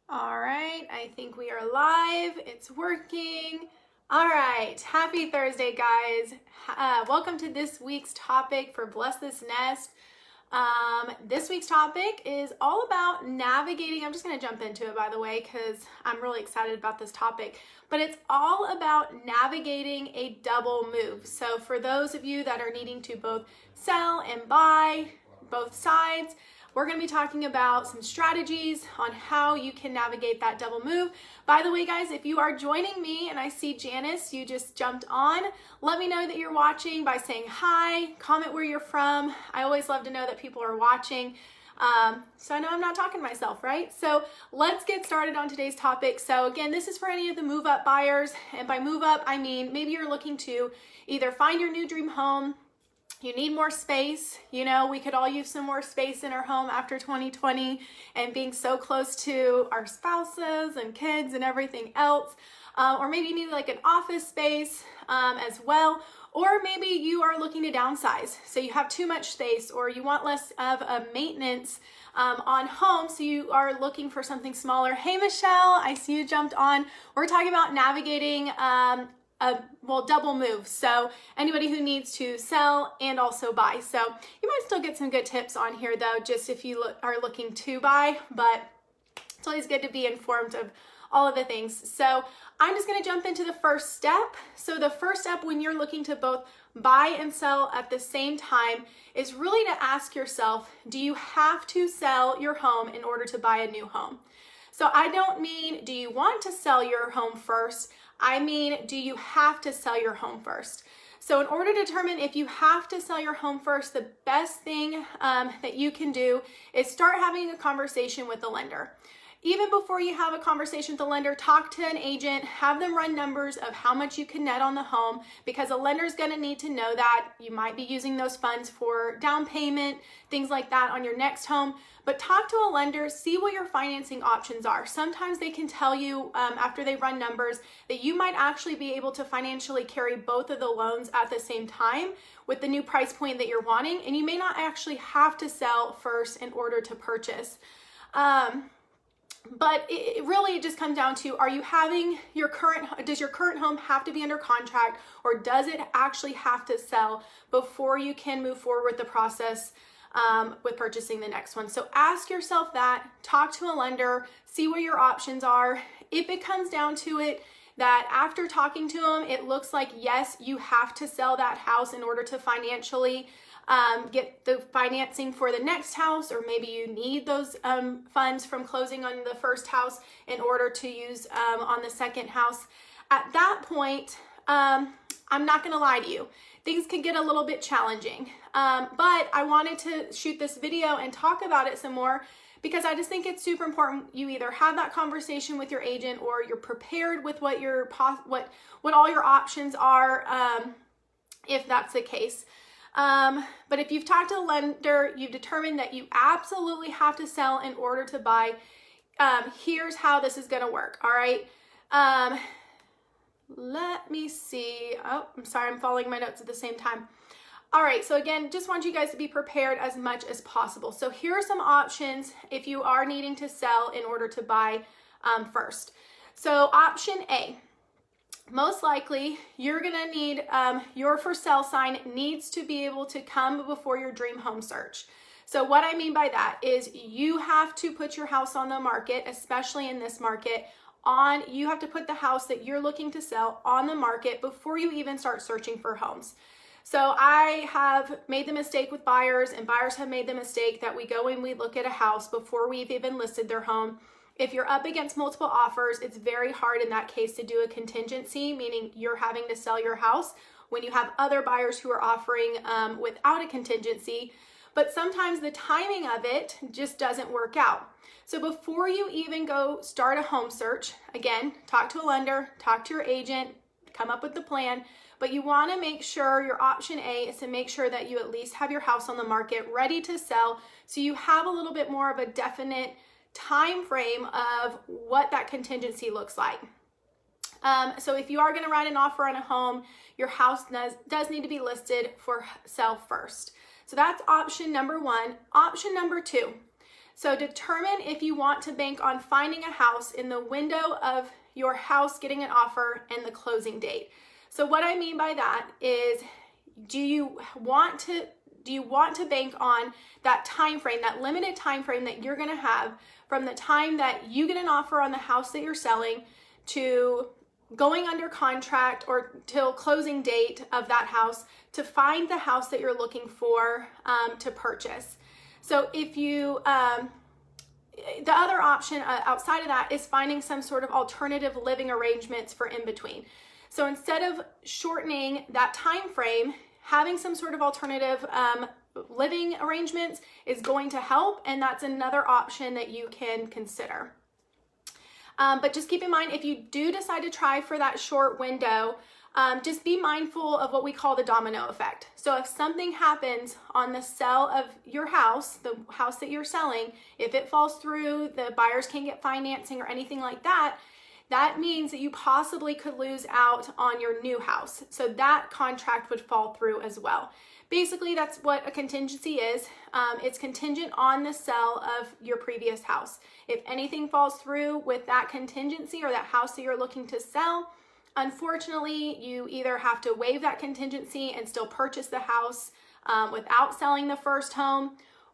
All right, I think we are live. It's working. All right, happy Thursday, guys. Welcome to this week's topic for Bless This Nest. This week's topic is all about navigating. I'm just going to jump into it, by the way, because I'm really excited about this topic. But it's all about navigating a double move. So for those of you that are needing to both sell and buy both sides, we're going to be talking about some strategies on how you can navigate that double move. By the way, guys, if you are joining me and I see Janice, you just jumped on, let me know that you're watching by saying hi, comment where you're from. I always love to know that people are watching. So I know I'm not talking to myself, right? So let's get started on today's topic. So again, this is for any of the move up buyers. And by move up, I mean, maybe you're looking to either find your new dream home. You need more space. You know, we could all use some more space in our home after 2020 and being so close to our spouses and kids and everything else. Or maybe you need like an office space as well. Or maybe you are looking to downsize. So you have too much space or you want less of a maintenance on home. So you are looking for something smaller. Hey, Michelle, I see you jumped on. We're talking about navigating double move. So anybody who needs to sell and also buy. So you might still get some good tips on here though, just if you are looking to buy, but it's always good to be informed of all of the things. So I'm just going to jump into the first step. So the first step when you're looking to both buy and sell at the same time is really to ask yourself, do you have to sell your home in order to buy a new home? So I don't mean, do you want to sell your home first? I mean, do you have to sell your home first? So in order to determine if you have to sell your home first, the best thing that you can do is start having a conversation with the lender. Even before you have a conversation with the lender, talk to an agent, have them run numbers of how much you can net on the home, because a lender is going to need to know that you might be using those funds for down payment, things like that on your next home. But talk to a lender, see what your financing options are. Sometimes they can tell you after they run numbers that you might actually be able to financially carry both of the loans at the same time with the new price point that you're wanting, and you may not actually have to sell first in order to purchase. But it really just comes down to, are you having does your current home have to be under contract, or does it actually have to sell before you can move forward with the process with purchasing the next one? So ask yourself that, talk to a lender, see what your options are. If it comes down to it, that after talking to them, it looks like, yes, you have to sell that house in order to financially get the financing for the next house, or maybe you need those funds from closing on the first house in order to use on the second house. At that point, I'm not going to lie to you, things can get a little bit challenging, but I wanted to shoot this video and talk about it some more because I just think it's super important you either have that conversation with your agent or you're prepared with what all your options are, if that's the case. But if you've talked to the lender, you've determined that you absolutely have to sell in order to buy, here's how this is going to work. All right. Let me see. Oh, I'm sorry. I'm following my notes at the same time. All right. So again, just want you guys to be prepared as much as possible. So here are some options if you are needing to sell in order to buy, first. So option A. Most likely, you're going to need, your for sale sign needs to be able to come before your dream home search. So what I mean by that is you have to put your house on the market, especially in this market, you have to put the house that you're looking to sell on the market before you even start searching for homes. So I have made the mistake with buyers, and buyers have made the mistake that we go and we look at a house before we've even listed their home. If you're up against multiple offers, it's very hard in that case to do a contingency, meaning you're having to sell your house when you have other buyers who are offering without a contingency. But sometimes the timing of it just doesn't work out. So before you even go start a home search, again, talk to a lender, talk to your agent, come up with the plan. But you want to make sure your option A is to make sure that you at least have your house on the market ready to sell, so you have a little bit more of a definite time frame of what that contingency looks like. So if you are going to write an offer on a home, your house does need to be listed for sale first. So that's option number one. Option number two. So determine if you want to bank on finding a house in the window of your house getting an offer and the closing date. So what I mean by that is, do you want to bank on that time frame, that limited time frame that you're going to have from the time that you get an offer on the house that you're selling to going under contract or till closing date of that house to find the house that you're looking for to purchase? So if you, the other option outside of that is finding some sort of alternative living arrangements for in between. So instead of shortening that time frame, having some sort of alternative living arrangements is going to help, and that's another option that you can consider. But just keep in mind, if you do decide to try for that short window, just be mindful of what we call the domino effect. So if something happens on the sale of your house, the house that you're selling, if it falls through, the buyers can't get financing or anything like that, that means that you possibly could lose out on your new house. So that contract would fall through as well. Basically, that's what a contingency is. It's contingent on the sale of your previous house. If anything falls through with that contingency or that house that you're looking to sell, unfortunately, you either have to waive that contingency and still purchase the house without selling the first home,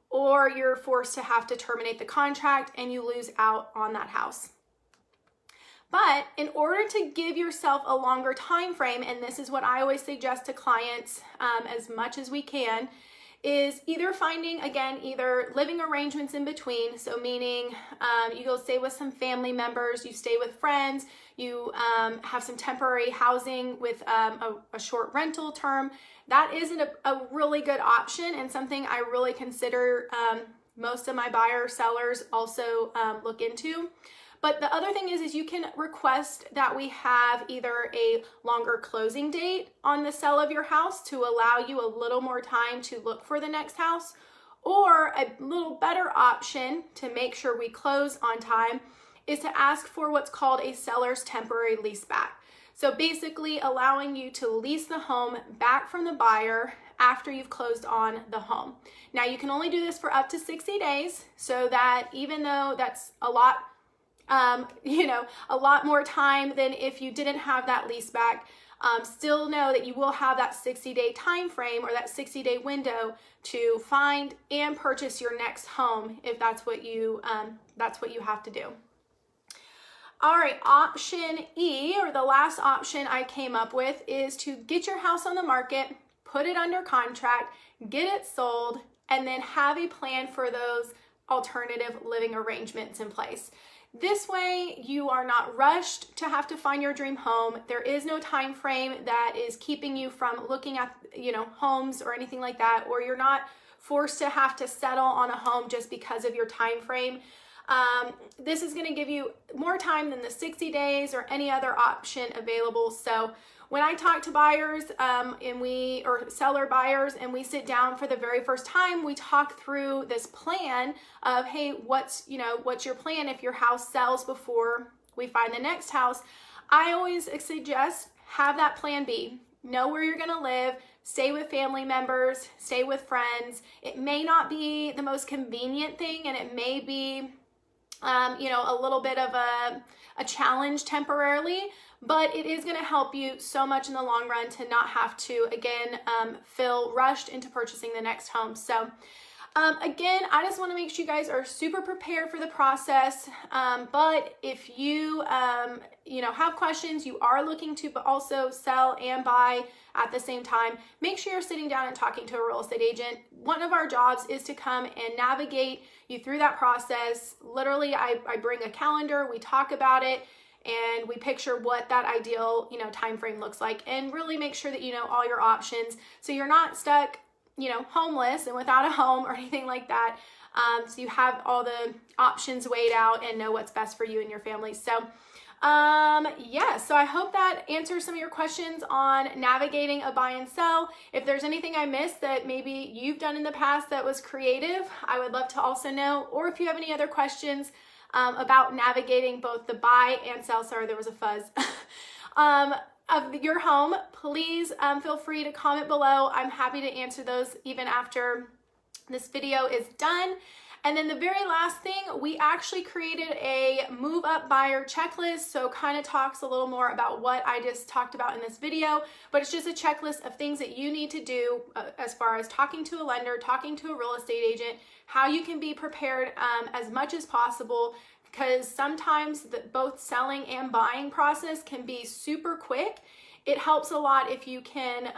or you're forced to have to terminate the contract and you lose out on that house. But in order to give yourself a longer time frame, and this is what I always suggest to clients as much as we can, is either finding, again, either living arrangements in between. So meaning you go stay with some family members, you stay with friends, you have some temporary housing with a short rental term. That isn't a really good option, and something I really consider most of my buyer sellers also look into. But the other thing is you can request that we have either a longer closing date on the sale of your house to allow you a little more time to look for the next house, or a little better option to make sure we close on time is to ask for what's called a seller's temporary lease back. So basically allowing you to lease the home back from the buyer after you've closed on the home. Now you can only do this for up to 60 days, so that even though that's a lot, a lot more time than if you didn't have that lease back, still know that you will have that 60-day time frame or that 60-day window to find and purchase your next home if that's what you have to do. All right, option E, or the last option I came up with, is to get your house on the market, put it under contract, get it sold, and then have a plan for those alternative living arrangements in place. This way, you are not rushed to have to find your dream home. There is no time frame that is keeping you from looking at, homes or anything like that, or you're not forced to have to settle on a home just because of your time frame. This is going to give you more time than the 60 days or any other option available. So when I talk to buyers or seller buyers and we sit down for the very first time, we talk through this plan of, hey, what's your plan if your house sells before we find the next house? I always suggest have that plan B. Know where you're going to live, stay with family members, stay with friends. It may not be the most convenient thing, and it may be a little bit of a challenge temporarily, but it is going to help you so much in the long run to not have to, again, feel rushed into purchasing the next home. So again, I just want to make sure you guys are super prepared for the process. But if you, have questions, you are looking to also sell and buy at the same time, make sure you're sitting down and talking to a real estate agent. One of our jobs is to come and navigate you through that process. Literally, I bring a calendar, we talk about it, and we picture what that ideal, time frame looks like, and really make sure that you know all your options so you're not stuck, homeless and without a home or anything like that. So you have all the options weighed out and know what's best for you and your family. So so I hope that answers some of your questions on navigating a buy and sell. If there's anything I missed that maybe you've done in the past that was creative, I would love to also know. Or if you have any other questions about navigating both the buy and sell, sorry, there was a fuzz, of your home, please feel free to comment below. I'm happy to answer those even after this video is done. And then the very last thing, we actually created a move up buyer checklist. So kind of talks a little more about what I just talked about in this video, but it's just a checklist of things that you need to do as far as talking to a lender, talking to a real estate agent, how you can be prepared as much as possible, because sometimes both selling and buying process can be super quick. It helps a lot if you can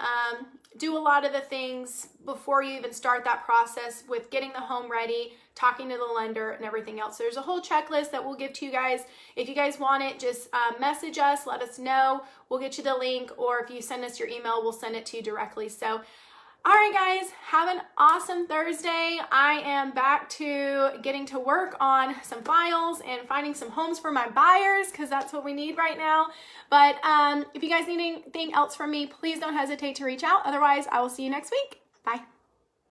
do a lot of the things before you even start that process with getting the home ready, talking to the lender, and everything else. So there's a whole checklist that we'll give to you guys. If you guys want it, just message us, let us know. We'll get you the link, or if you send us your email, we'll send it to you directly. So, all right, guys, have an awesome Thursday. I am back to getting to work on some files and finding some homes for my buyers, because that's what we need right now. But if you guys need anything else from me, please don't hesitate to reach out. Otherwise, I will see you next week. Bye.